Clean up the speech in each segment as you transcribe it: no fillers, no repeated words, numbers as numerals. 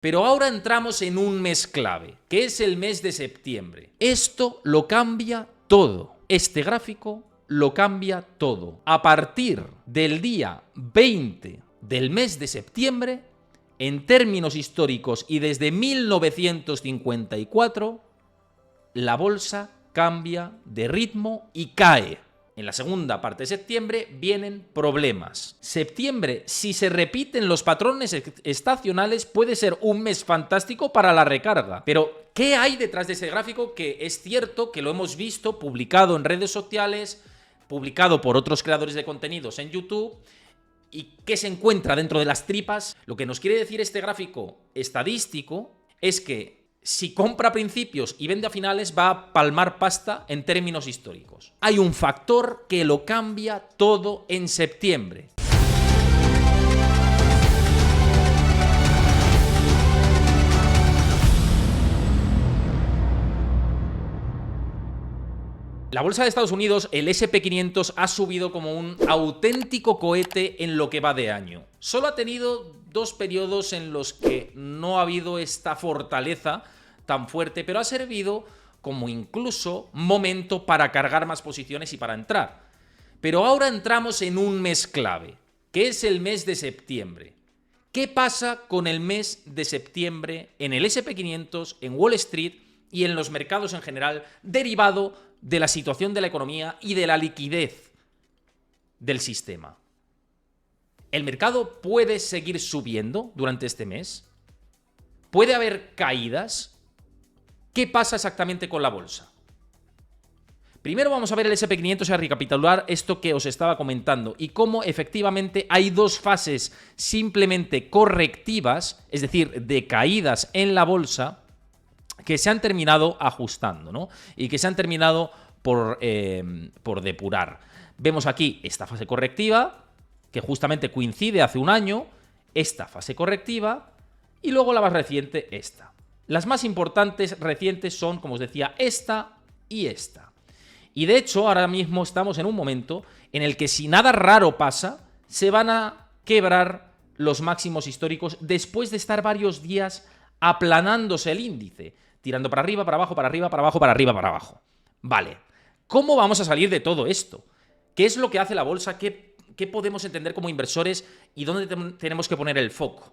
Pero ahora entramos en un mes clave, que es el mes de septiembre. Esto lo cambia todo. Este gráfico lo cambia todo. A partir del día 20 del mes de septiembre, en términos históricos y desde 1954, la bolsa cambia de ritmo y cae. En la segunda parte de septiembre vienen problemas. Septiembre, si se repiten los patrones estacionales, puede ser un mes fantástico para la recarga. Pero, ¿qué hay detrás de ese gráfico? Que es cierto que lo hemos visto publicado en redes sociales, publicado por otros creadores de contenidos en YouTube, y qué se encuentra dentro de las tripas. Lo que nos quiere decir este gráfico estadístico es que si compra a principios y vende a finales, va a palmar pasta en términos históricos. Hay un factor que lo cambia todo en septiembre. La bolsa de Estados Unidos, el S&P 500, ha subido como un auténtico cohete en lo que va de año. Solo ha tenido dos periodos en los que no ha habido esta fortaleza tan fuerte, pero ha servido como incluso momento para cargar más posiciones y para entrar. Pero ahora entramos en un mes clave, que es el mes de septiembre. ¿Qué pasa con el mes de septiembre en el S&P 500, en Wall Street y en los mercados en general, derivado de la situación de la economía y de la liquidez del sistema? ¿El mercado puede seguir subiendo durante este mes? ¿Puede haber caídas? ¿Qué pasa exactamente con la bolsa? Primero vamos a ver el S&P 500 y a recapitular esto que os estaba comentando y cómo efectivamente hay dos fases simplemente correctivas, es decir, de caídas en la bolsa, que se han terminado ajustando, ¿no? Y que se han terminado por depurar. Vemos aquí esta fase correctiva, que justamente coincide hace un año, esta fase correctiva, y luego la más reciente, esta. Las más importantes recientes son, como os decía, esta y esta. Y de hecho, ahora mismo estamos en un momento en el que, si nada raro pasa, se van a quebrar los máximos históricos después de estar varios días aplanándose el índice, tirando para arriba, para abajo, para arriba, para abajo, para arriba, para abajo. Vale, ¿cómo vamos a salir de todo esto? ¿Qué es lo que hace la bolsa? ¿Qué podemos entender como inversores? ¿Y dónde tenemos que poner el foco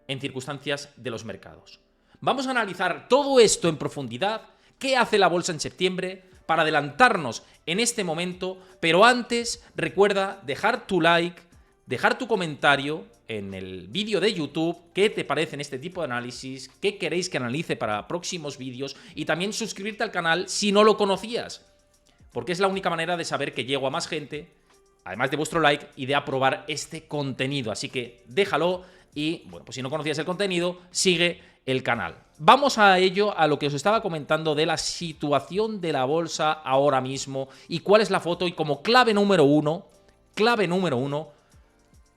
en circunstancias de los mercados? Vamos a analizar todo esto en profundidad. ¿Qué hace la bolsa en septiembre? Para adelantarnos en este momento, pero antes recuerda dejar tu like, dejar tu comentario en el vídeo de YouTube, qué te parece en este tipo de análisis, qué queréis que analice para próximos vídeos, y también suscribirte al canal si no lo conocías, porque es la única manera de saber que llego a más gente, además de vuestro like y de aprobar este contenido. Así que déjalo y, bueno, pues si no conocías el contenido, sigue el canal. Vamos a ello, a lo que os estaba comentando de la situación de la bolsa ahora mismo y cuál es la foto. Y como clave número uno,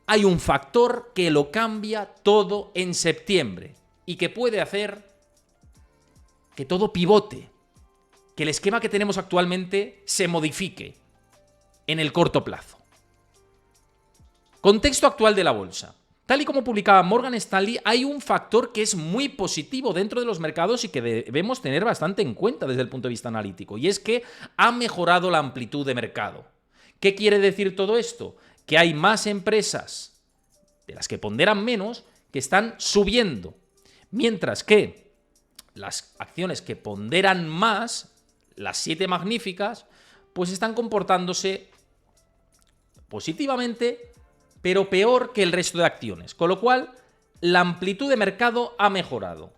hay un factor que lo cambia todo en septiembre y que puede hacer que todo pivote, que el esquema que tenemos actualmente se modifique en el corto plazo. Contexto actual de la bolsa. Tal y como publicaba Morgan Stanley, hay un factor que es muy positivo dentro de los mercados y que debemos tener bastante en cuenta desde el punto de vista analítico, y es que ha mejorado la amplitud de mercado. ¿Qué quiere decir todo esto? Que hay más empresas de las que ponderan menos que están subiendo, mientras que las acciones que ponderan más, las 7 magníficas, pues están comportándose positivamente, pero peor que el resto de acciones, con lo cual la amplitud de mercado ha mejorado.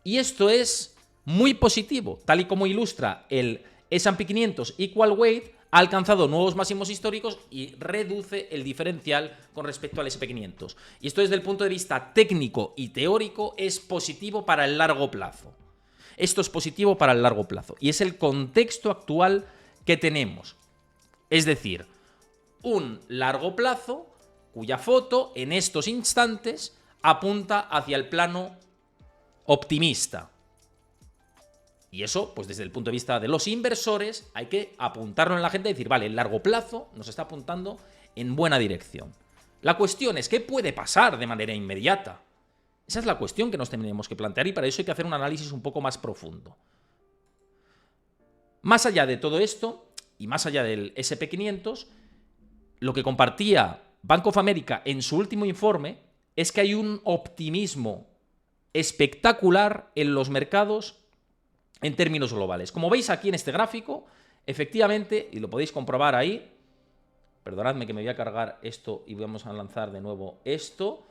Y esto es muy positivo, tal y como ilustra el S&P 500 Equal Weight, ha alcanzado nuevos máximos históricos y reduce el diferencial con respecto al S&P 500. Y esto desde el punto de vista técnico y teórico es positivo para el largo plazo. Esto es positivo para el largo plazo y es el contexto actual que tenemos. Es decir, un largo plazo cuya foto en estos instantes apunta hacia el plano optimista. Y eso, pues desde el punto de vista de los inversores, hay que apuntarlo en la gente y decir, vale, el largo plazo nos está apuntando en buena dirección. La cuestión es, ¿qué puede pasar de manera inmediata? Esa es la cuestión que nos tenemos que plantear y para eso hay que hacer un análisis un poco más profundo. Más allá de todo esto y más allá del SP500, lo que compartía Bank of America en su último informe es que hay un optimismo espectacular en los mercados en términos globales. Como veis aquí en este gráfico, efectivamente, y lo podéis comprobar ahí, perdonadme que me voy a cargar esto y vamos a lanzar de nuevo esto.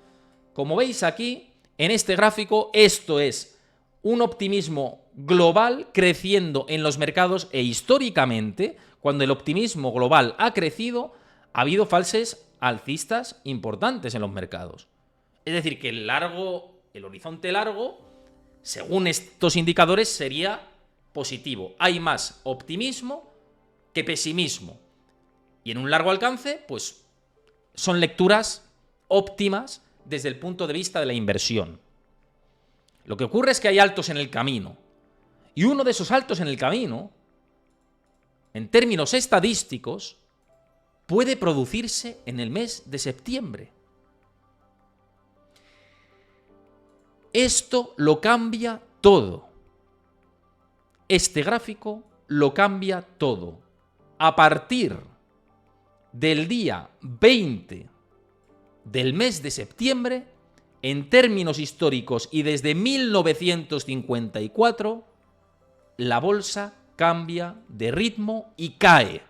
Como veis aquí, en este gráfico, esto es un optimismo global creciendo en los mercados e históricamente, cuando el optimismo global ha crecido, ha habido falses alcistas importantes en los mercados. Es decir, que el horizonte largo, según estos indicadores, sería positivo. Hay más optimismo que pesimismo. Y en un largo alcance, pues son lecturas óptimas desde el punto de vista de la inversión. Lo que ocurre es que hay altos en el camino. Y uno de esos altos en el camino, en términos estadísticos, puede producirse en el mes de septiembre. Esto lo cambia todo. Este gráfico lo cambia todo. A partir del día 20 del mes de septiembre, en términos históricos y desde 1954, la bolsa cambia de ritmo y cae.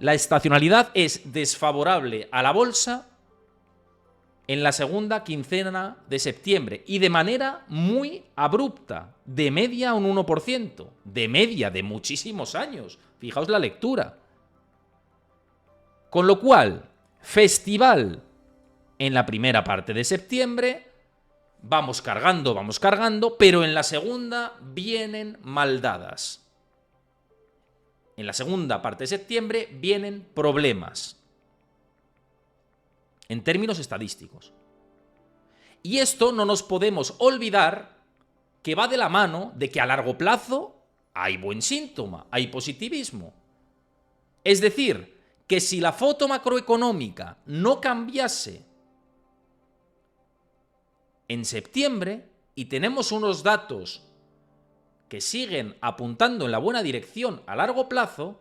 La estacionalidad es desfavorable a la bolsa en la segunda quincena de septiembre y de manera muy abrupta, de media un 1%, de media de muchísimos años. Fijaos la lectura. Con lo cual, festival en la primera parte de septiembre, vamos cargando, pero en la segunda vienen maldadas. En la segunda parte de septiembre vienen problemas. En términos estadísticos. Y esto no nos podemos olvidar que va de la mano de que a largo plazo hay buen síntoma, hay positivismo. Es decir, que si la foto macroeconómica no cambiase en septiembre y tenemos unos datos que siguen apuntando en la buena dirección a largo plazo,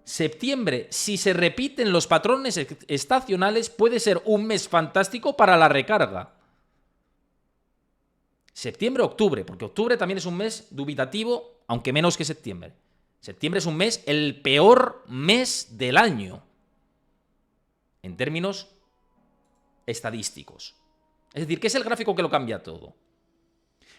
septiembre, si se repiten los patrones estacionales, puede ser un mes fantástico para la recarga. Septiembre-octubre, porque octubre también es un mes dubitativo, aunque menos que septiembre. Septiembre es un mes, el peor mes del año, en términos estadísticos. Es decir, que es el gráfico que lo cambia todo.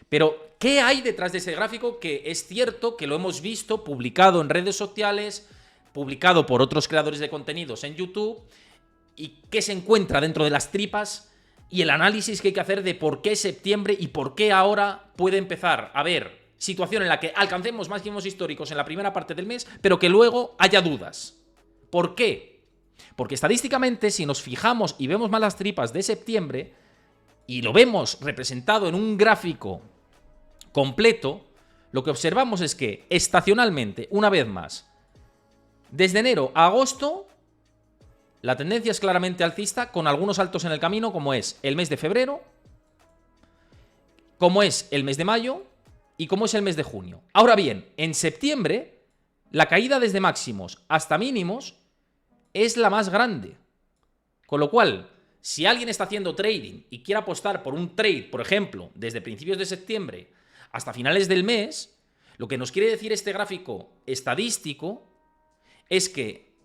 Pero, ¿qué hay detrás de ese gráfico? Que es cierto que lo hemos visto publicado en redes sociales, publicado por otros creadores de contenidos en YouTube, y que se encuentra dentro de las tripas y el análisis que hay que hacer de por qué septiembre y por qué ahora puede empezar a haber situación en la que alcancemos máximos históricos en la primera parte del mes, pero que luego haya dudas. ¿Por qué? Porque estadísticamente, si nos fijamos y vemos más las tripas de septiembre, y lo vemos representado en un gráfico completo, lo que observamos es que estacionalmente, una vez más, desde enero a agosto, la tendencia es claramente alcista, con algunos altos en el camino, como es el mes de febrero, como es el mes de mayo y como es el mes de junio. Ahora bien, en septiembre, la caída desde máximos hasta mínimos es la más grande. Con lo cual, si alguien está haciendo trading y quiere apostar por un trade, por ejemplo, desde principios de septiembre hasta finales del mes, lo que nos quiere decir este gráfico estadístico es que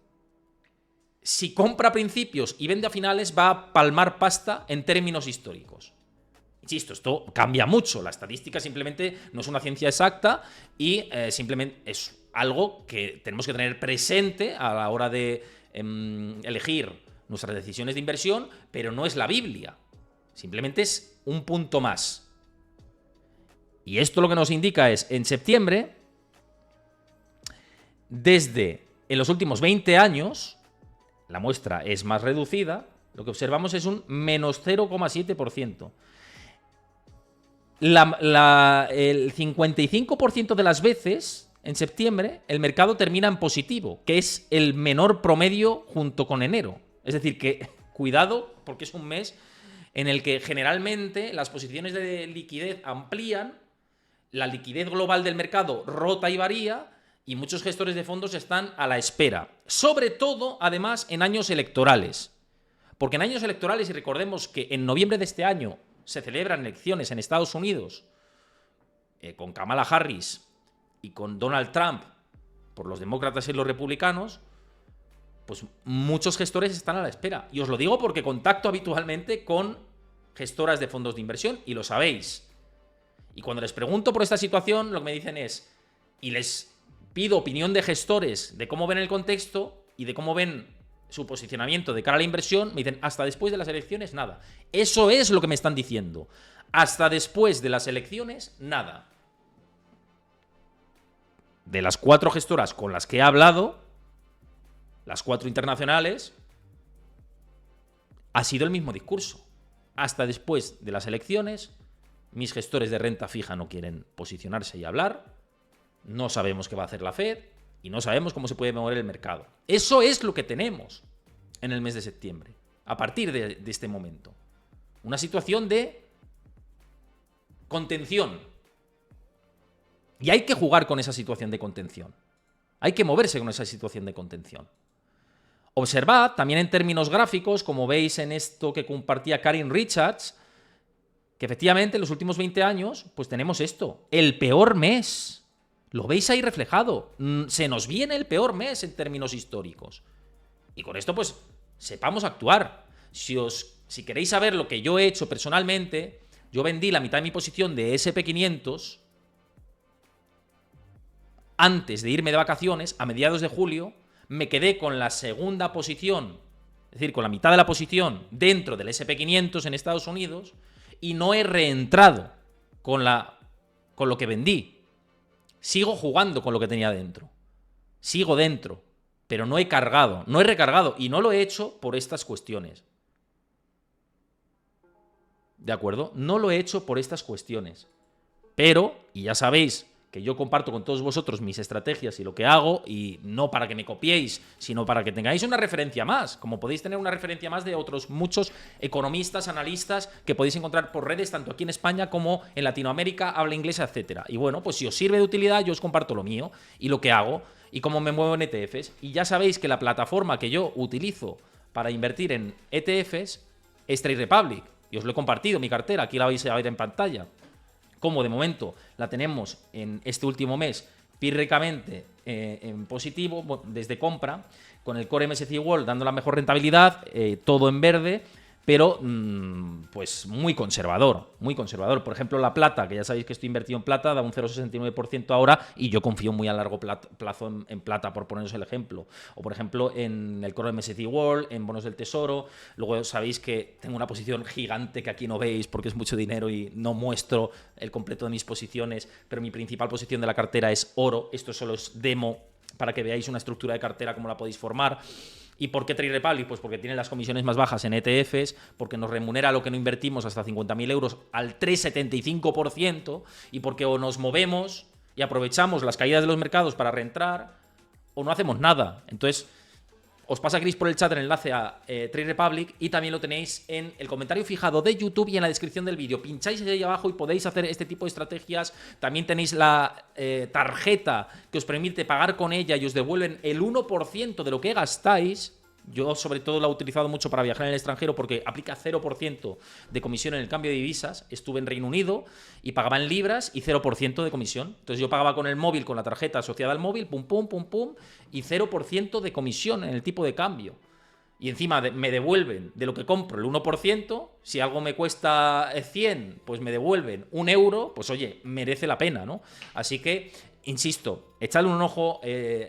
si compra a principios y vende a finales va a palmar pasta en términos históricos. Insisto, esto cambia mucho. La estadística simplemente no es una ciencia exacta y simplemente es algo que tenemos que tener presente a la hora de elegir nuestras decisiones de inversión, pero no es la Biblia. Simplemente es un punto más. Y esto lo que nos indica es, en septiembre, desde en los últimos 20 años, la muestra es más reducida, lo que observamos es un menos 0,7%. El 55% de las veces, en septiembre, el mercado termina en positivo, que es el menor promedio junto con enero. Es decir, que cuidado, porque es un mes en el que generalmente las posiciones de liquidez amplían, la liquidez global del mercado rota y varía, y muchos gestores de fondos están a la espera. Sobre todo, además, en años electorales. Porque en años electorales, y recordemos que en noviembre de este año se celebran elecciones en Estados Unidos con Kamala Harris y con Donald Trump por los demócratas y los republicanos, pues muchos gestores están a la espera. Y os lo digo porque contacto habitualmente con gestoras de fondos de inversión y lo sabéis. Y cuando les pregunto por esta situación, lo que me dicen es, y les pido opinión de gestores de cómo ven el contexto y de cómo ven su posicionamiento de cara a la inversión, me dicen, hasta después de las elecciones, nada. Eso es lo que me están diciendo. Hasta después de las elecciones, nada. De las 4 gestoras con las que he hablado, las 4 internacionales, ha sido el mismo discurso. Hasta después de las elecciones, mis gestores de renta fija no quieren posicionarse y hablar, no sabemos qué va a hacer la Fed y no sabemos cómo se puede mover el mercado. Eso es lo que tenemos en el mes de septiembre, a partir de este momento. Una situación de contención. Y hay que jugar con esa situación de contención. Hay que moverse con esa situación de contención. Observad también en términos gráficos, como veis en esto que compartía Karin Richards, que efectivamente en los últimos 20 años pues tenemos esto, el peor mes. Lo veis ahí reflejado. Se nos viene el peor mes en términos históricos. Y con esto pues sepamos actuar. Si queréis saber lo que yo he hecho personalmente, yo vendí la mitad de mi posición de SP500 antes de irme de vacaciones, a mediados de julio. Me quedé con la segunda posición, es decir, con la mitad de la posición dentro del SP500 en Estados Unidos, y no he reentrado con lo que vendí. Sigo jugando con lo que tenía dentro. Sigo dentro, pero no he cargado, no he recargado, y no lo he hecho por estas cuestiones. ¿De acuerdo? No lo he hecho por estas cuestiones. Pero, y ya sabéis que yo comparto con todos vosotros mis estrategias y lo que hago, y no para que me copiéis, sino para que tengáis una referencia más, como podéis tener una referencia más de otros muchos economistas, analistas que podéis encontrar por redes, tanto aquí en España como en Latinoamérica, habla inglesa, etcétera. Y bueno, pues si os sirve de utilidad, yo os comparto lo mío y lo que hago y cómo me muevo en ETFs. Y ya sabéis que la plataforma que yo utilizo para invertir en ETFs es Trade Republic, y os lo he compartido, mi cartera, aquí la vais a ver en pantalla. Como de momento la tenemos en este último mes pírricamente en positivo, desde compra, con el Core MSCI World dando la mejor rentabilidad, todo en verde, pero pues muy conservador, muy conservador. Por ejemplo, la plata, que ya sabéis que estoy invertido en plata, da un 0,69% ahora, y yo confío muy a largo plazo en plata, por poneros el ejemplo. O por ejemplo, en el Core MSCI World, en bonos del tesoro. Luego sabéis que tengo una posición gigante que aquí no veis porque es mucho dinero y no muestro el completo de mis posiciones, pero mi principal posición de la cartera es oro. Esto solo es demo para que veáis una estructura de cartera, cómo la podéis formar. ¿Y por qué Trade Republic? Pues porque tiene las comisiones más bajas en ETFs, porque nos remunera lo que no invertimos hasta 50.000 euros al 3,75%, y porque o nos movemos y aprovechamos las caídas de los mercados para reentrar, o no hacemos nada. Entonces, os pasa Chris por el chat el enlace a Trade Republic, y también lo tenéis en el comentario fijado de YouTube y en la descripción del vídeo. Pincháis ahí abajo y podéis hacer este tipo de estrategias. También tenéis la tarjeta que os permite pagar con ella y os devuelven el 1% de lo que gastáis. Yo sobre todo la he utilizado mucho para viajar en el extranjero porque aplica 0% de comisión en el cambio de divisas. Estuve en Reino Unido y pagaba en libras y 0% de comisión. Entonces yo pagaba con el móvil, con la tarjeta asociada al móvil, pum, pum, pum, pum, y 0% de comisión en el tipo de cambio. Y encima me devuelven de lo que compro el 1%. Si algo me cuesta 100, pues me devuelven 1 euro. Pues oye, merece la pena, ¿no? Así que, insisto, echadle un ojo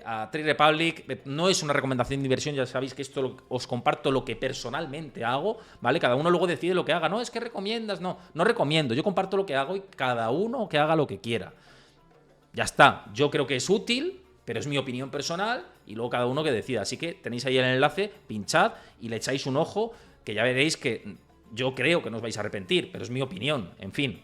a Trade Republic. No es una recomendación de inversión, ya sabéis que esto os comparto lo que personalmente hago, ¿vale? Cada uno luego decide lo que haga. No, es que recomiendas, no recomiendo. Yo comparto lo que hago y cada uno que haga lo que quiera. Ya está, yo creo que es útil, pero es mi opinión personal y luego cada uno que decida. Así que tenéis ahí el enlace, pinchad y le echáis un ojo, que ya veréis que yo creo que no os vais a arrepentir, pero es mi opinión, en fin.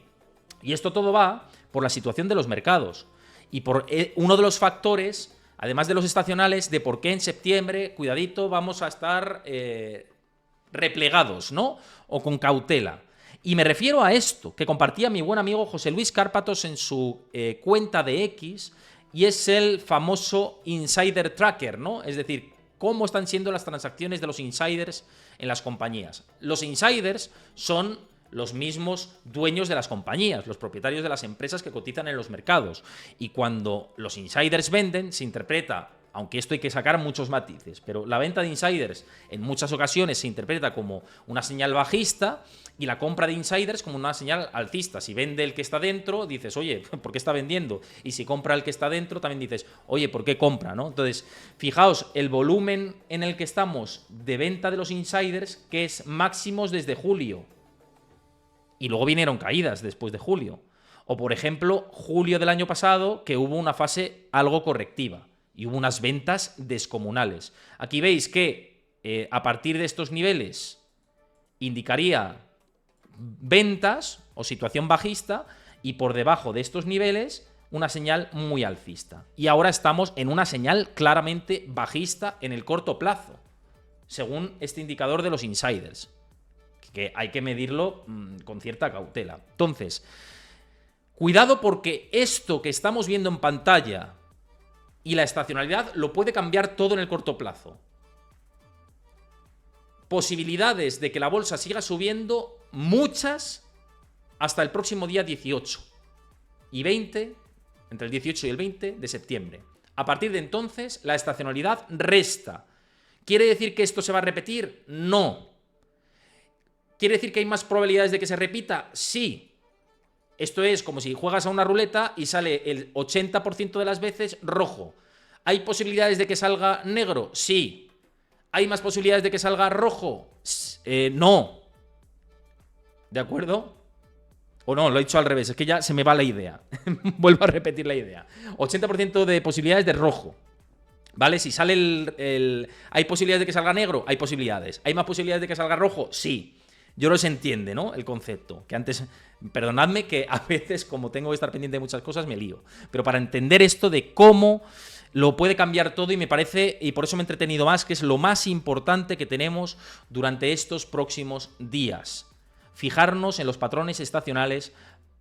Y esto todo va por la situación de los mercados y por uno de los factores, además de los estacionales, de por qué en septiembre, cuidadito, vamos a estar replegados, ¿no? O con cautela. Y me refiero a esto, que compartía mi buen amigo José Luis Cárpatos en su cuenta de X, y es el famoso Insider Tracker, ¿no? Es decir, cómo están siendo las transacciones de los insiders en las compañías. Los insiders son los mismos dueños de las compañías, los propietarios de las empresas que cotizan en los mercados. Y cuando los insiders venden, se interpreta, aunque esto hay que sacar muchos matices, pero la venta de insiders en muchas ocasiones se interpreta como una señal bajista y la compra de insiders como una señal alcista. Si vende el que está dentro, dices, oye, ¿por qué está vendiendo? Y si compra el que está dentro, también dices, oye, ¿por qué compra? ¿No? Entonces, fijaos, el volumen en el que estamos de venta de los insiders, que es máximos desde julio. Y luego vinieron caídas después de julio. O, por ejemplo, julio del año pasado, que hubo una fase algo correctiva y hubo unas ventas descomunales. Aquí veis que a partir de estos niveles indicaría ventas o situación bajista, y por debajo de estos niveles una señal muy alcista. Y ahora estamos en una señal claramente bajista en el corto plazo, según este indicador de los insiders, que hay que medirlo con cierta cautela. Entonces, cuidado, porque esto que estamos viendo en pantalla y la estacionalidad lo puede cambiar todo en el corto plazo. Posibilidades de que la bolsa siga subiendo, muchas, hasta el próximo día 18 y 20, entre el 18 y el 20 de septiembre. A partir de entonces, la estacionalidad resta. ¿Quiere decir que esto se va a repetir? No. ¿Quiere decir que hay más probabilidades de que se repita? Sí. Esto es como si juegas a una ruleta y sale el 80% de las veces rojo. ¿Hay posibilidades de que salga negro? Sí. ¿Hay más posibilidades de que salga rojo? No. ¿De acuerdo? O no, lo he dicho al revés, es que ya se me va la idea. Vuelvo a repetir la idea. 80% de posibilidades de rojo. ¿Vale? Si sale ¿hay posibilidades de que salga negro? Hay posibilidades. ¿Hay más posibilidades de que salga rojo? Sí. Yo no se entiende, ¿no? El concepto. Que antes, perdonadme que a veces, como tengo que estar pendiente de muchas cosas, me lío. Pero para entender esto de cómo lo puede cambiar todo, y me parece, y por eso me he entretenido más, que es lo más importante que tenemos durante estos próximos días. Fijarnos en los patrones estacionales.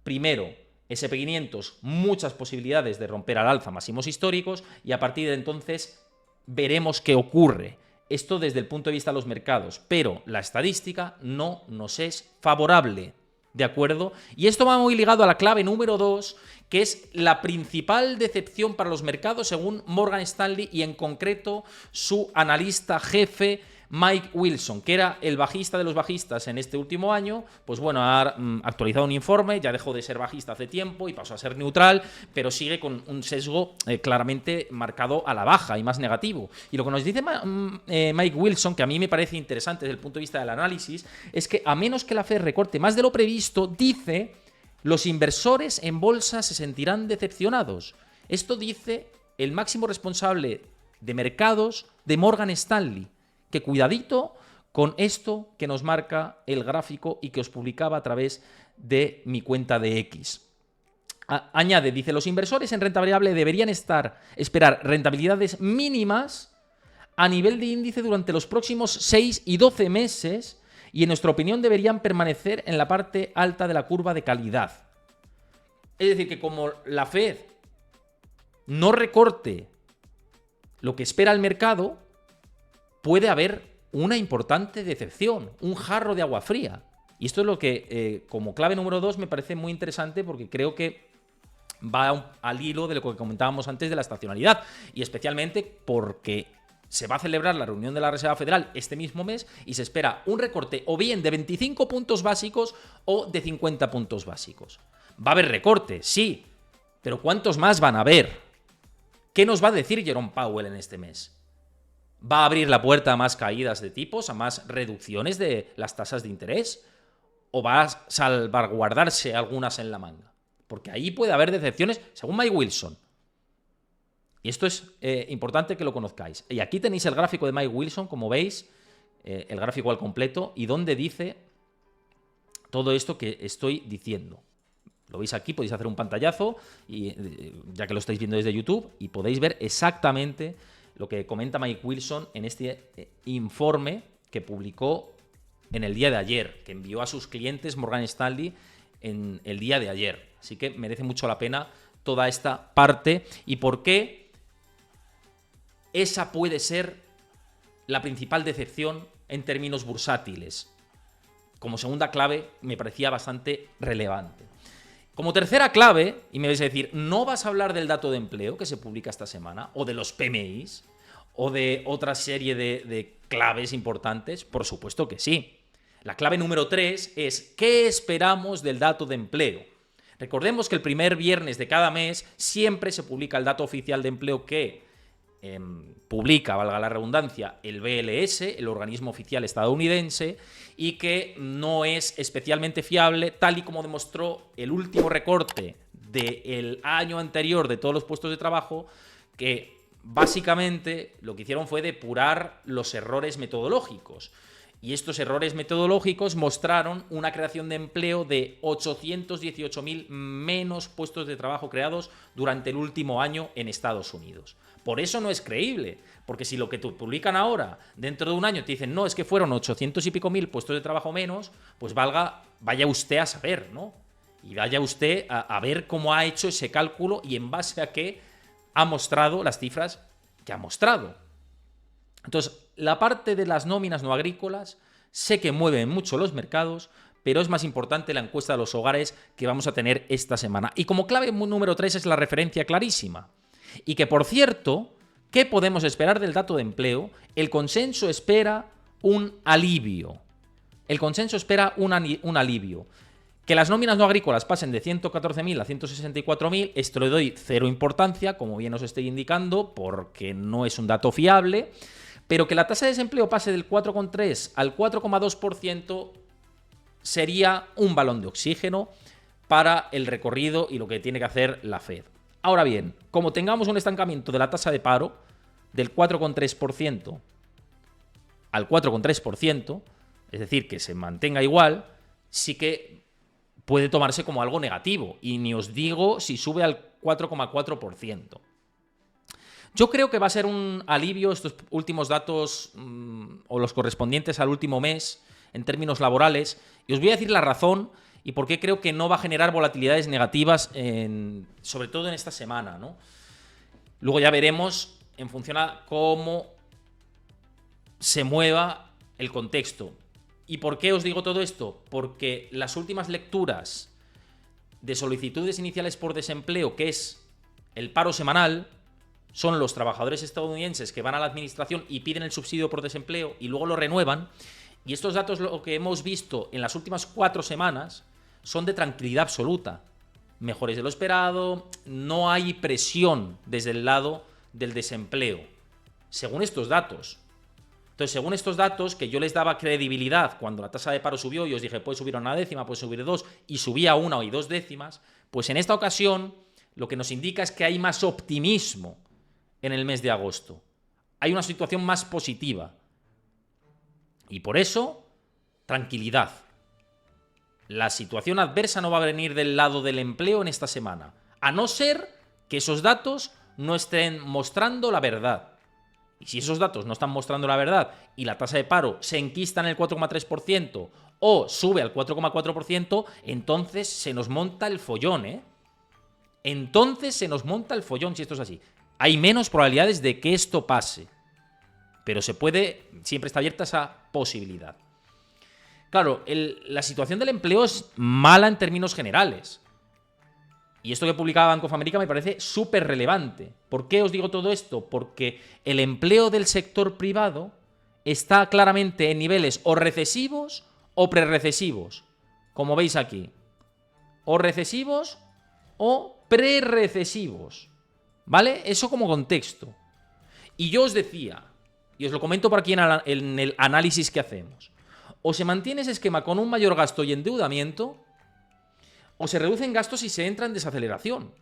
Primero, SP500, muchas posibilidades de romper al alza máximos históricos, y a partir de entonces veremos qué ocurre. Esto desde el punto de vista de los mercados, pero la estadística no nos es favorable, ¿de acuerdo? Y esto va muy ligado a la clave número 2, que es la principal decepción para los mercados según Morgan Stanley, y en concreto su analista jefe Mike Wilson, que era el bajista de los bajistas en este último año. Pues bueno, ha actualizado un informe, ya dejó de ser bajista hace tiempo y pasó a ser neutral, pero sigue con un sesgo claramente marcado a la baja y más negativo. Y lo que nos dice Mike Wilson, que a mí me parece interesante desde el punto de vista del análisis, es que a menos que la Fed recorte más de lo previsto, dice, los inversores en bolsa se sentirán decepcionados. Esto dice el máximo responsable de mercados de Morgan Stanley. Que cuidadito con esto que nos marca el gráfico y que os publicaba a través de mi cuenta de X. Añade, dice, los inversores en renta variable deberían esperar rentabilidades mínimas a nivel de índice durante los próximos 6 y 12 meses, y en nuestra opinión deberían permanecer en la parte alta de la curva de calidad. Es decir, que como la Fed no recorte lo que espera el mercado, puede haber una importante decepción, un jarro de agua fría. Y esto es lo que, como clave número 2, me parece muy interesante, porque creo que va al hilo de lo que comentábamos antes de la estacionalidad, y especialmente porque se va a celebrar la reunión de la Reserva Federal este mismo mes y se espera un recorte o bien de 25 puntos básicos o de 50 puntos básicos. Va a haber recorte, sí, pero ¿cuántos más van a haber? ¿Qué nos va a decir Jerome Powell en este mes? ¿Va a abrir la puerta a más caídas de tipos, a más reducciones de las tasas de interés? ¿O va a salvaguardarse algunas en la manga? Porque ahí puede haber decepciones, según Mike Wilson. Y esto es importante que lo conozcáis. Y aquí tenéis el gráfico de Mike Wilson, como veis, el gráfico al completo, y donde dice todo esto que estoy diciendo. Lo veis aquí, podéis hacer un pantallazo, y, ya que lo estáis viendo desde YouTube, y podéis ver exactamente lo que comenta Mike Wilson en este informe que publicó en el día de ayer, que envió a sus clientes Morgan Stanley en el día de ayer. Así que merece mucho la pena toda esta parte. ¿Y por qué esa puede ser la principal decepción en términos bursátiles? Como segunda clave me parecía bastante relevante. Como tercera clave, y me vais a decir, ¿no vas a hablar del dato de empleo que se publica esta semana? ¿O de los PMIs? ¿O de otra serie de claves importantes? Por supuesto que sí. La clave número 3 es ¿qué esperamos del dato de empleo? Recordemos que el primer viernes de cada mes siempre se publica el dato oficial de empleo que publica, valga la redundancia, el BLS, el organismo oficial estadounidense, y que no es especialmente fiable, tal y como demostró el último recorte del año anterior de todos los puestos de trabajo, que básicamente lo que hicieron fue depurar los errores metodológicos. Y estos errores metodológicos mostraron una creación de empleo de 818.000 menos puestos de trabajo creados durante el último año en Estados Unidos. Por eso no es creíble, porque si lo que te publican ahora, dentro de un año, te dicen, no, es que fueron 800 y pico mil puestos de trabajo menos, pues vaya usted a saber, ¿no? Y vaya usted a ver cómo ha hecho ese cálculo y en base a qué ha mostrado las cifras que ha mostrado. Entonces, la parte de las nóminas no agrícolas sé que mueven mucho los mercados, pero es más importante la encuesta de los hogares que vamos a tener esta semana. Y como clave número 3 es la referencia clarísima. Y que, por cierto, ¿qué podemos esperar del dato de empleo? El consenso espera un alivio. El consenso espera un alivio. Que las nóminas no agrícolas pasen de 114.000 a 164.000, esto le doy cero importancia, como bien os estoy indicando, porque no es un dato fiable. Pero que la tasa de desempleo pase del 4,3 al 4,2% sería un balón de oxígeno para el recorrido y lo que tiene que hacer la Fed. Ahora bien, como tengamos un estancamiento de la tasa de paro del 4,3% al 4,3%, es decir, que se mantenga igual, sí que puede tomarse como algo negativo. Y ni os digo si sube al 4,4%. Yo creo que va a ser un alivio estos últimos datos o los correspondientes al último mes en términos laborales. Y os voy a decir la razón y por qué creo que no va a generar volatilidades negativas, sobre todo en esta semana, ¿no? Luego ya veremos en función a cómo se mueva el contexto. ¿Y por qué os digo todo esto? Porque las últimas lecturas de solicitudes iniciales por desempleo, que es el paro semanal, son los trabajadores estadounidenses que van a la administración y piden el subsidio por desempleo y luego lo renuevan. Y estos datos, lo que hemos visto en las últimas 4 semanas, son de tranquilidad absoluta. Mejores de lo esperado, no hay presión desde el lado del desempleo, según estos datos. Entonces, según estos datos, que yo les daba credibilidad cuando la tasa de paro subió y os dije, puede subir a 1 décima, puede subir 2, y subía a 1 y 2 décimas, pues en esta ocasión lo que nos indica es que hay más optimismo en el mes de agosto. Hay una situación más positiva. Y por eso, tranquilidad. La situación adversa no va a venir del lado del empleo en esta semana, a no ser que esos datos no estén mostrando la verdad. Y si esos datos no están mostrando la verdad y la tasa de paro se enquista en el 4,3% o sube al 4,4%, entonces se nos monta el follón, ¿eh? Entonces se nos monta el follón si esto es así. Hay menos probabilidades de que esto pase, pero siempre está abierta esa posibilidad. Claro, la situación del empleo es mala en términos generales. Y esto que publicaba Bank of America me parece súper relevante. ¿Por qué os digo todo esto? Porque el empleo del sector privado está claramente en niveles o recesivos o prerrecesivos, como veis aquí. O recesivos o prerrecesivos. ¿Vale? Eso como contexto. Y yo os decía, y os lo comento por aquí en el análisis que hacemos, o se mantiene ese esquema con un mayor gasto y endeudamiento, o se reducen gastos y se entra en desaceleración.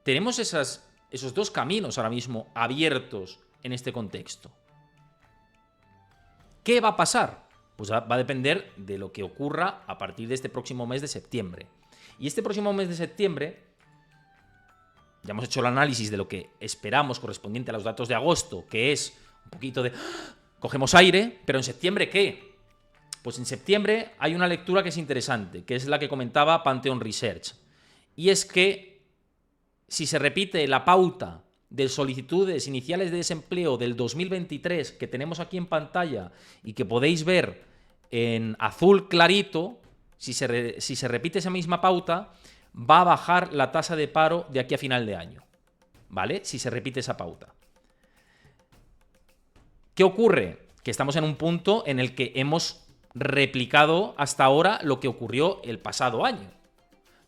Tenemos esos dos caminos ahora mismo abiertos en este contexto. ¿Qué va a pasar? Pues va a depender de lo que ocurra a partir de este próximo mes de septiembre. Y este próximo mes de septiembre, ya hemos hecho el análisis de lo que esperamos correspondiente a los datos de agosto, que es un poquito de cogemos aire, pero en septiembre ¿qué? Pues en septiembre hay una lectura que es interesante, que es la que comentaba Pantheon Research. Y es que si se repite la pauta de solicitudes iniciales de desempleo del 2023 que tenemos aquí en pantalla y que podéis ver en azul clarito, si se repite esa misma pauta, va a bajar la tasa de paro de aquí a final de año, ¿vale? Si se repite esa pauta. ¿Qué ocurre? Que estamos en un punto en el que hemos replicado hasta ahora lo que ocurrió el pasado año.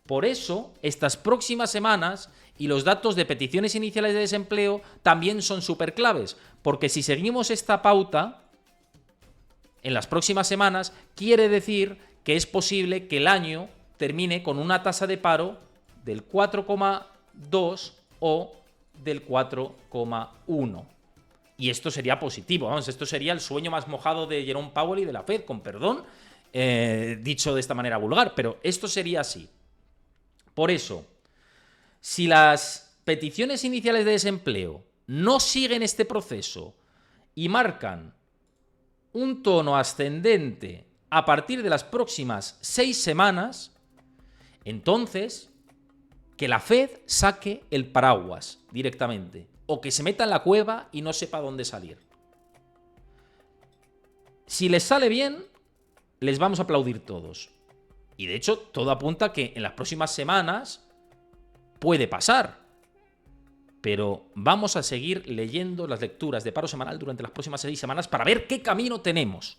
Por eso, estas próximas semanas y los datos de peticiones iniciales de desempleo también son súper claves, porque si seguimos esta pauta en las próximas semanas, quiere decir que es posible que el año termine con una tasa de paro del 4,2 o del 4,1. Y esto sería positivo, vamos, esto sería el sueño más mojado de Jerome Powell y de la Fed, con perdón, dicho de esta manera vulgar, pero esto sería así. Por eso, si las peticiones iniciales de desempleo no siguen este proceso y marcan un tono ascendente a partir de las próximas 6 semanas, entonces que la Fed saque el paraguas directamente o que se meta en la cueva y no sepa dónde salir. Si les sale bien, les vamos a aplaudir todos. Y de hecho, todo apunta que en las próximas semanas puede pasar. Pero vamos a seguir leyendo las lecturas de paro semanal durante las próximas 6 semanas para ver qué camino tenemos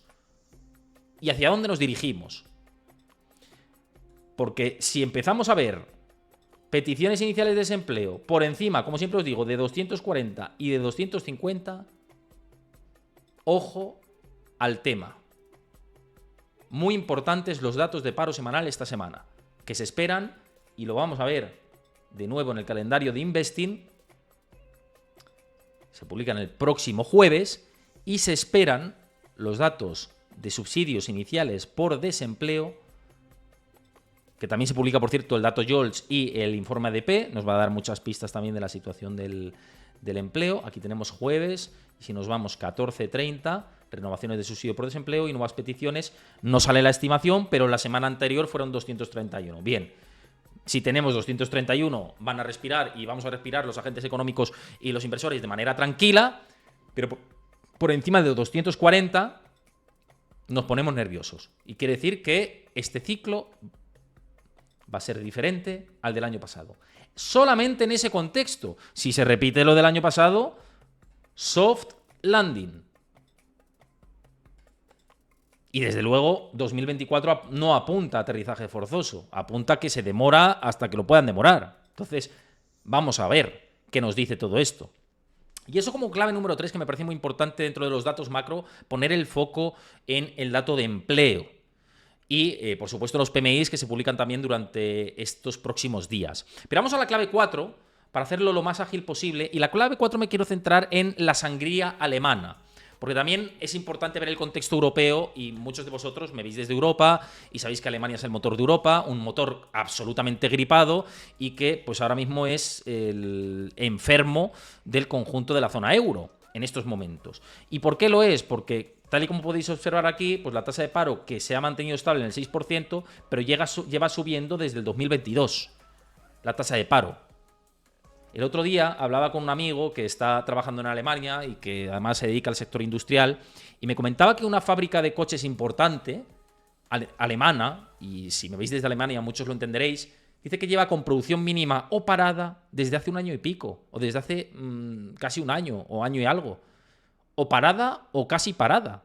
y hacia dónde nos dirigimos. Porque si empezamos a ver peticiones iniciales de desempleo por encima, como siempre os digo, de 240 y de 250, ojo al tema. Muy importantes los datos de paro semanal esta semana, que se esperan, y lo vamos a ver de nuevo en el calendario de Investing. Se publican el próximo jueves y se esperan los datos de subsidios iniciales por desempleo, que también se publica, por cierto, el dato JOLTS y el informe ADP. Nos va a dar muchas pistas también de la situación del empleo. Aquí tenemos jueves, y si nos vamos 14-30, renovaciones de subsidio por desempleo y nuevas peticiones. No sale la estimación, pero la semana anterior fueron 231. Bien. Si tenemos 231, van a respirar y vamos a respirar los agentes económicos y los inversores de manera tranquila, pero por encima de 240 nos ponemos nerviosos. Y quiere decir que este ciclo va a ser diferente al del año pasado. Solamente en ese contexto, si se repite lo del año pasado, soft landing. Y desde luego 2024 no apunta a aterrizaje forzoso, apunta a que se demora hasta que lo puedan demorar. Entonces, vamos a ver qué nos dice todo esto. Y eso como clave número 3, que me parece muy importante dentro de los datos macro, poner el foco en el dato de empleo. Y, por supuesto, los PMIs que se publican también durante estos próximos días. Pero vamos a la clave 4 para hacerlo lo más ágil posible. Y la clave 4 me quiero centrar en la sangría alemana. Porque también es importante ver el contexto europeo, y muchos de vosotros me veis desde Europa y sabéis que Alemania es el motor de Europa, un motor absolutamente gripado y que pues ahora mismo es el enfermo del conjunto de la zona euro en estos momentos. ¿Y por qué lo es? Porque tal y como podéis observar aquí, pues la tasa de paro que se ha mantenido estable en el 6%, pero lleva subiendo desde el 2022 la tasa de paro. El otro día hablaba con un amigo que está trabajando en Alemania y que además se dedica al sector industrial, y me comentaba que una fábrica de coches importante, alemana, y si me veis desde Alemania muchos lo entenderéis, dice que lleva con producción mínima o parada desde hace 1 año y pico, o desde hace casi 1 año, o año y algo. O parada o casi parada.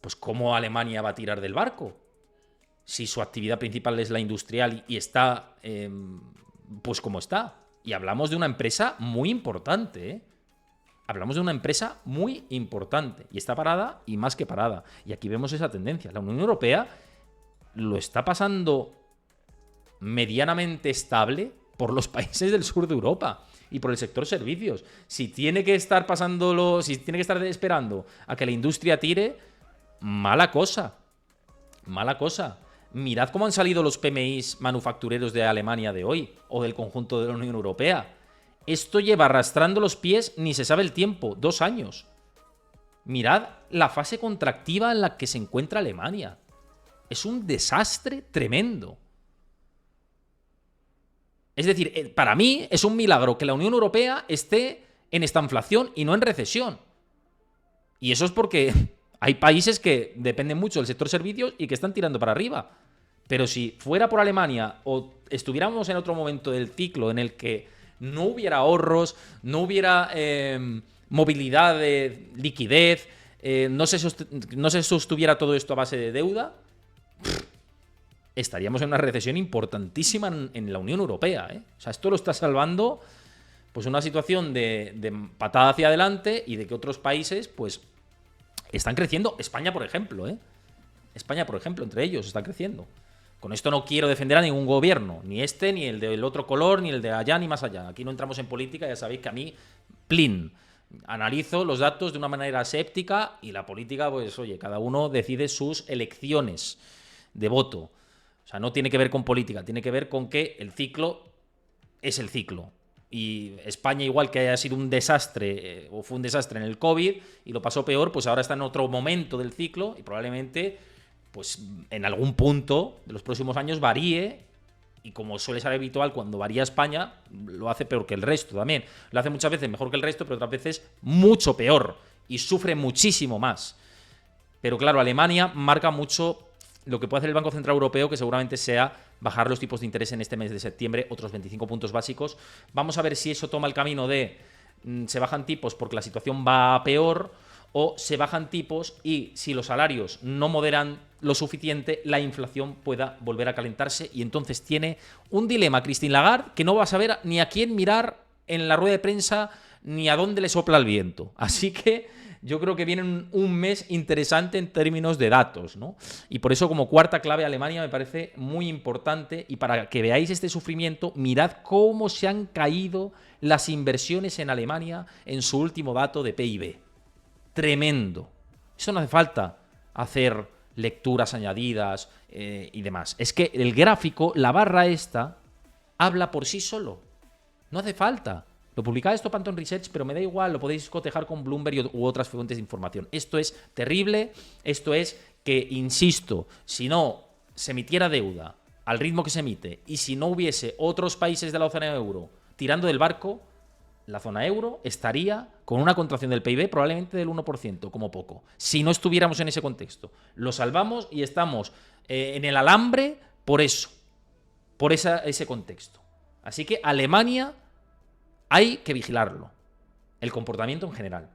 Pues ¿cómo Alemania va a tirar del barco? Si su actividad principal es la industrial y está pues como está. Y hablamos de una empresa muy importante, ¿eh? Hablamos de una empresa muy importante. Y está parada y más que parada. Y aquí vemos esa tendencia. La Unión Europea lo está pasando medianamente estable por los países del sur de Europa y por el sector servicios. Si tiene que estar esperando a que la industria tire, mala cosa. Mala cosa. Mirad cómo han salido los PMIs manufactureros de Alemania de hoy, o del conjunto de la Unión Europea. Esto lleva arrastrando los pies, ni se sabe el tiempo, 2 años. Mirad la fase contractiva en la que se encuentra Alemania. Es un desastre tremendo. Es decir, para mí es un milagro que la Unión Europea esté en esta inflación y no en recesión. Y eso es porque hay países que dependen mucho del sector servicios y que están tirando para arriba. Pero si fuera por Alemania o estuviéramos en otro momento del ciclo en el que no hubiera ahorros, no hubiera movilidad de liquidez, no se sostuviera todo esto a base de deuda, estaríamos en una recesión importantísima en la Unión Europea, ¿eh? O sea, esto lo está salvando pues una situación de patada hacia adelante y de que otros países pues están creciendo. España, por ejemplo, España, por ejemplo, entre ellos está creciendo. Con esto no quiero defender a ningún gobierno, ni este, ni el del otro color, ni el de allá, ni más allá. Aquí no entramos en política, ya sabéis que a mí, plin, analizo los datos de una manera aséptica y la política, pues oye, cada uno decide sus elecciones de voto. O sea, no tiene que ver con política, tiene que ver con que el ciclo es el ciclo. Y España, igual que haya sido un desastre, o fue un desastre en el COVID, y lo pasó peor, pues ahora está en otro momento del ciclo y probablemente pues en algún punto de los próximos años varíe, y como suele ser habitual cuando varía España, lo hace peor que el resto también. Lo hace muchas veces mejor que el resto, pero otras veces mucho peor, y sufre muchísimo más. Pero claro, Alemania marca mucho lo que puede hacer el Banco Central Europeo, que seguramente sea bajar los tipos de interés en este mes de septiembre, otros 25 puntos básicos. Vamos a ver si eso toma el camino de se bajan tipos porque la situación va a peor, o se bajan tipos y si los salarios no moderan lo suficiente, la inflación pueda volver a calentarse, y entonces tiene un dilema Christine Lagarde que no va a saber ni a quién mirar en la rueda de prensa ni a dónde le sopla el viento. Así que yo creo que viene un mes interesante en términos de datos, ¿no? Y por eso, como cuarta clave, Alemania me parece muy importante. Y para que veáis este sufrimiento, mirad cómo se han caído las inversiones en Alemania en su último dato de PIB. Tremendo. Eso no hace falta hacer lecturas añadidas y demás. Es que el gráfico, la barra esta, habla por sí solo. No hace falta. Lo publicaba esto Pantone Research, pero me da igual, lo podéis cotejar con Bloomberg u otras fuentes de información. Esto es terrible, esto es que, insisto, si no se emitiera deuda al ritmo que se emite y si no hubiese otros países de la zona euro tirando del barco, la zona euro estaría con una contracción del PIB probablemente del 1%, como poco, si no estuviéramos en ese contexto. Lo salvamos y estamos en el alambre por eso, por ese contexto. Así que Alemania hay que vigilarlo, el comportamiento en general.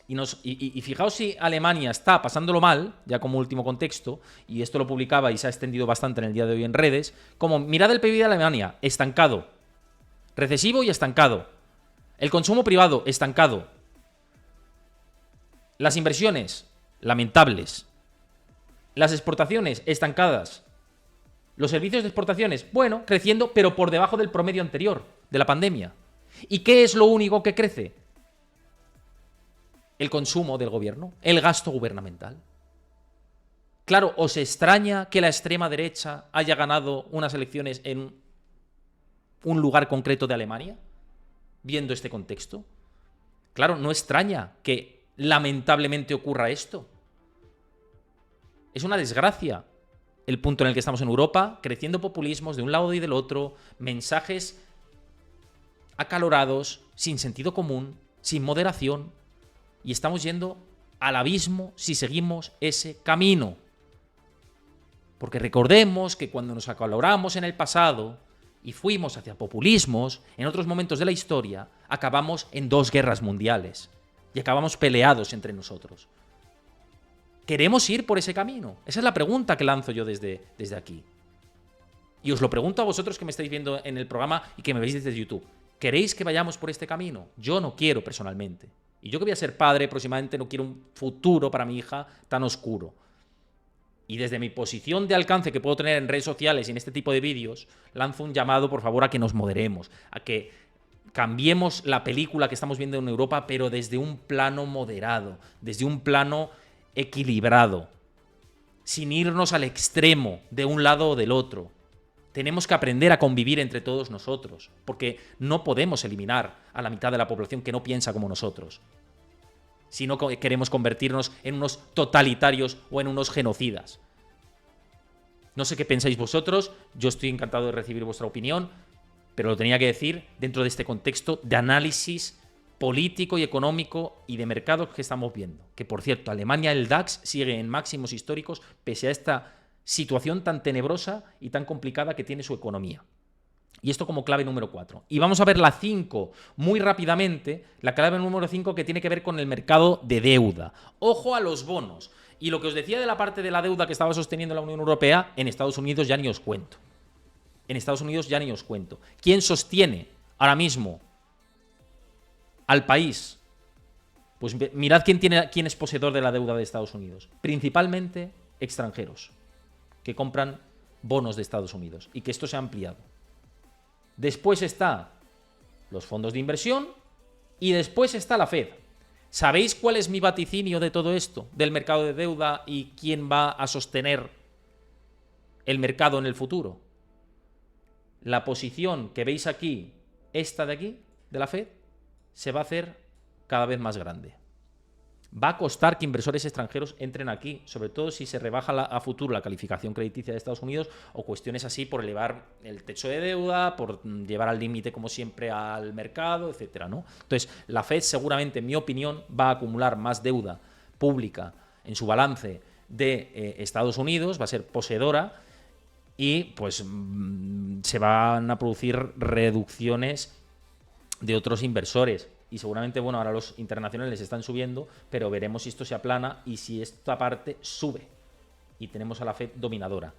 Y fijaos si Alemania está pasándolo mal, ya como último contexto, y esto lo publicaba y se ha extendido bastante en el día de hoy en redes, como mirad el PIB de Alemania, estancado, recesivo y estancado. El consumo privado, estancado. Las inversiones, lamentables. Las exportaciones, estancadas. Los servicios de exportaciones, bueno, creciendo, pero por debajo del promedio anterior, de la pandemia. ¿Y qué es lo único que crece? El consumo del gobierno, el gasto gubernamental. Claro, ¿os extraña que la extrema derecha haya ganado unas elecciones en un lugar concreto de Alemania? Viendo este contexto. Claro, no extraña que lamentablemente ocurra esto. Es una desgracia el punto en el que estamos en Europa, creciendo populismos de un lado y del otro, mensajes acalorados, sin sentido común, sin moderación, y estamos yendo al abismo si seguimos ese camino. Porque recordemos que cuando nos acaloramos en el pasado y fuimos hacia populismos, en otros momentos de la historia, acabamos en 2 guerras mundiales y acabamos peleados entre nosotros. ¿Queremos ir por ese camino? Esa es la pregunta que lanzo yo desde aquí. Y os lo pregunto a vosotros que me estáis viendo en el programa y que me veis desde YouTube. ¿Queréis que vayamos por este camino? Yo no quiero personalmente. Y yo que voy a ser padre próximamente no quiero un futuro para mi hija tan oscuro. Y desde mi posición de alcance que puedo tener en redes sociales y en este tipo de vídeos, lanzo un llamado, por favor, a que nos moderemos, a que cambiemos la película que estamos viendo en Europa, pero desde un plano moderado, desde un plano equilibrado, sin irnos al extremo de un lado o del otro. Tenemos que aprender a convivir entre todos nosotros, porque no podemos eliminar a la mitad de la población que no piensa como nosotros. si no queremos convertirnos en unos totalitarios o en unos genocidas. No sé qué pensáis vosotros, yo estoy encantado de recibir vuestra opinión, pero lo tenía que decir dentro de este contexto de análisis político y económico y de mercados que estamos viendo. Que, por cierto, Alemania, el DAX, sigue en máximos históricos pese a esta situación tan tenebrosa y tan complicada que tiene su economía. Y esto como clave número 4. Y vamos a ver la 5 muy rápidamente, la clave número 5 que tiene que ver con el mercado de deuda. Ojo a los bonos. Y lo que os decía de la parte de la deuda que estaba sosteniendo la Unión Europea, en Estados Unidos ya ni os cuento. En Estados Unidos ya ni os cuento. ¿Quién sostiene ahora mismo al país? Pues mirad quién es poseedor de la deuda de Estados Unidos. Principalmente extranjeros que compran bonos de Estados Unidos y que esto se ha ampliado. Después está los fondos de inversión y después está la Fed. ¿Sabéis cuál es mi vaticinio de todo esto? Del mercado de deuda y quién va a sostener el mercado en el futuro. La posición que veis aquí, esta de aquí, de la Fed, se va a hacer cada vez más grande. Va a costar que inversores extranjeros entren aquí, sobre todo si se rebaja a futuro la calificación crediticia de Estados Unidos o cuestiones así por elevar el techo de deuda, por llevar al límite, como siempre, al mercado, etcétera, ¿no? Entonces, la Fed seguramente, en mi opinión, va a acumular más deuda pública en su balance de Estados Unidos, va a ser poseedora y pues se van a producir reducciones de otros inversores. Y seguramente, bueno, ahora los internacionales están subiendo, pero veremos si esto se aplana y si esta parte sube. Y tenemos a la Fed dominadora.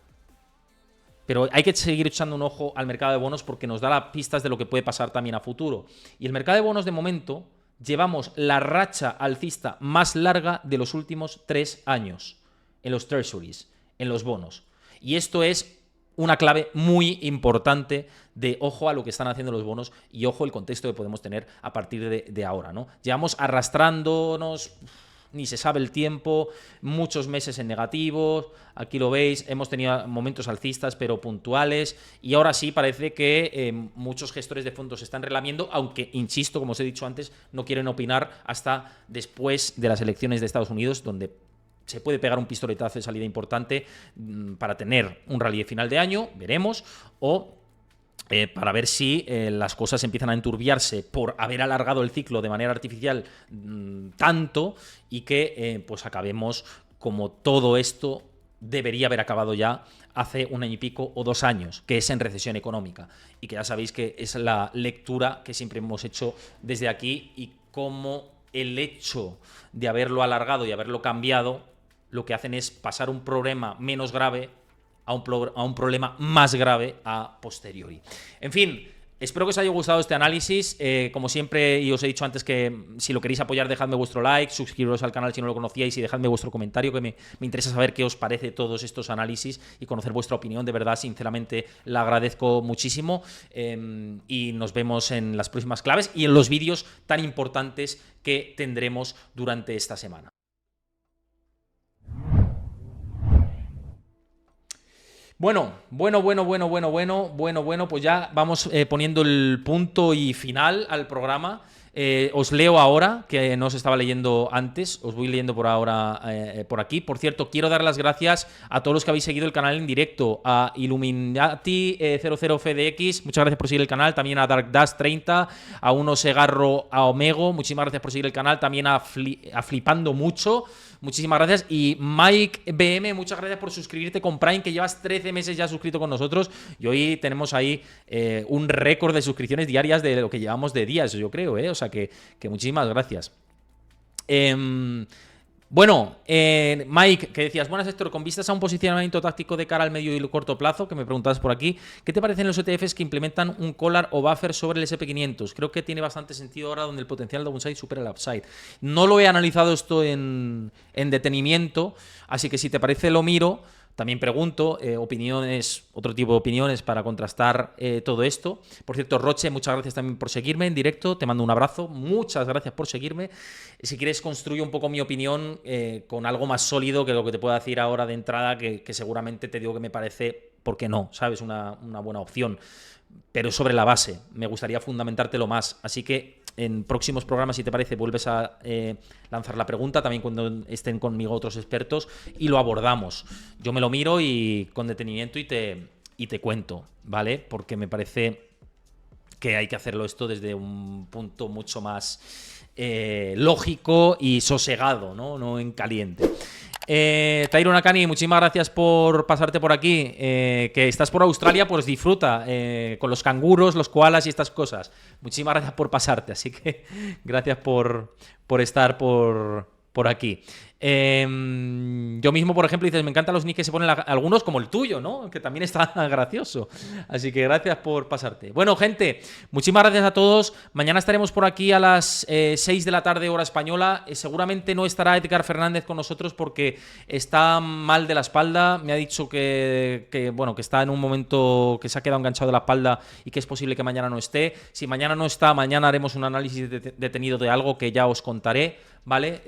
Pero hay que seguir echando un ojo al mercado de bonos porque nos da las pistas de lo que puede pasar también a futuro. Y el mercado de bonos, de momento, llevamos la racha alcista más larga de los últimos 3 años en los treasuries, en los bonos. Y esto es una clave muy importante de ojo a lo que están haciendo los bonos y ojo el contexto que podemos tener a partir de ahora, ¿no? Llevamos arrastrándonos, ni se sabe el tiempo, muchos meses en negativos, aquí lo veis, hemos tenido momentos alcistas pero puntuales y ahora sí parece que muchos gestores de fondos se están relamiendo, aunque, insisto, como os he dicho antes, no quieren opinar hasta después de las elecciones de Estados Unidos, donde se puede pegar un pistoletazo de salida importante para tener un rally de final de año, veremos, o para ver si las cosas empiezan a enturbiarse por haber alargado el ciclo de manera artificial tanto y que pues acabemos como todo esto debería haber acabado ya hace 1 año y pico o 2 años, que es en recesión económica y que ya sabéis que es la lectura que siempre hemos hecho desde aquí y cómo el hecho de haberlo alargado y haberlo cambiado lo que hacen es pasar un problema menos grave a un problema más grave a posteriori. En fin, espero que os haya gustado este análisis. Como siempre, y os he dicho antes que si lo queréis apoyar, dejadme vuestro like, suscribiros al canal si no lo conocíais y dejadme vuestro comentario, que me interesa saber qué os parece todos estos análisis y conocer vuestra opinión. De verdad, sinceramente, la agradezco muchísimo. Y nos vemos en las próximas claves y en los vídeos tan importantes que tendremos durante esta semana. Bueno, pues ya vamos poniendo el punto y final al programa. Os leo ahora, que no os estaba leyendo antes, os voy leyendo por ahora por aquí. Por cierto, quiero dar las gracias a todos los que habéis seguido el canal en directo, a Illuminati00FDX, muchas gracias por seguir el canal, también a DarkDash30, a Uno Segarro, a Omego, muchísimas gracias por seguir el canal, también a Flipando Mucho, muchísimas gracias, y Mike BM, muchas gracias por suscribirte con Prime, que llevas 13 meses ya suscrito con nosotros, y hoy tenemos ahí un récord de suscripciones diarias de lo que llevamos de días, yo creo, o sea que muchísimas gracias. Bueno, Mike, que decías, buenas Héctor, con vistas a un posicionamiento táctico de cara al medio y corto plazo, que me preguntabas por aquí, ¿qué te parecen los ETFs que implementan un collar o buffer sobre el SP500? Creo que tiene bastante sentido ahora donde el potencial downside supera el upside. No lo he analizado esto en detenimiento, así que si te parece lo miro. También pregunto opiniones, otro tipo de opiniones para contrastar todo esto. Por cierto, Roche, muchas gracias también por seguirme en directo. Te mando un abrazo. Muchas gracias por seguirme. Si quieres, construyo un poco mi opinión con algo más sólido que lo que te puedo decir ahora de entrada, que seguramente te digo que me parece, ¿por qué no? ¿Sabes? Una buena opción. Pero sobre la base, me gustaría fundamentártelo más. Así que en próximos programas, si te parece, vuelves a lanzar la pregunta, también cuando estén conmigo otros expertos, y lo abordamos. Yo me lo miro y con detenimiento y te cuento, ¿vale? Porque me parece que hay que hacerlo esto desde un punto mucho más lógico y sosegado, no en caliente. Tairo Nakani, muchísimas gracias por pasarte por aquí. Que estás por Australia, pues disfruta con los canguros, los koalas y estas cosas. Muchísimas gracias por pasarte, así que gracias por estar por aquí. Yo mismo, por ejemplo, dices, me encantan los nicks que se ponen algunos como el tuyo, ¿no? Que también está gracioso. Así que gracias por pasarte. Bueno, gente, muchísimas gracias a todos. Mañana estaremos por aquí a las 6 de la tarde, hora española. Seguramente no estará Edgar Fernández con nosotros porque está mal de la espalda. Me ha dicho que está en un momento que se ha quedado enganchado de la espalda y que es posible que mañana no esté. Si mañana no está, mañana haremos un análisis detenido de algo que ya os contaré, ¿vale?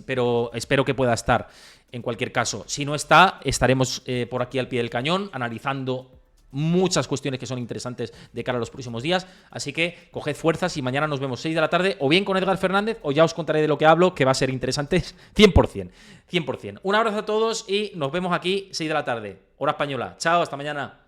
Pero espero que pueda estar en cualquier caso. Si no está, estaremos por aquí al pie del cañón analizando muchas cuestiones que son interesantes de cara a los próximos días. Así que coged fuerzas y mañana nos vemos 6 de la tarde o bien con Edgar Fernández o ya os contaré de lo que hablo, que va a ser interesante 100%. 100%. Un abrazo a todos y nos vemos aquí 6 de la tarde, hora española. Chao, hasta mañana.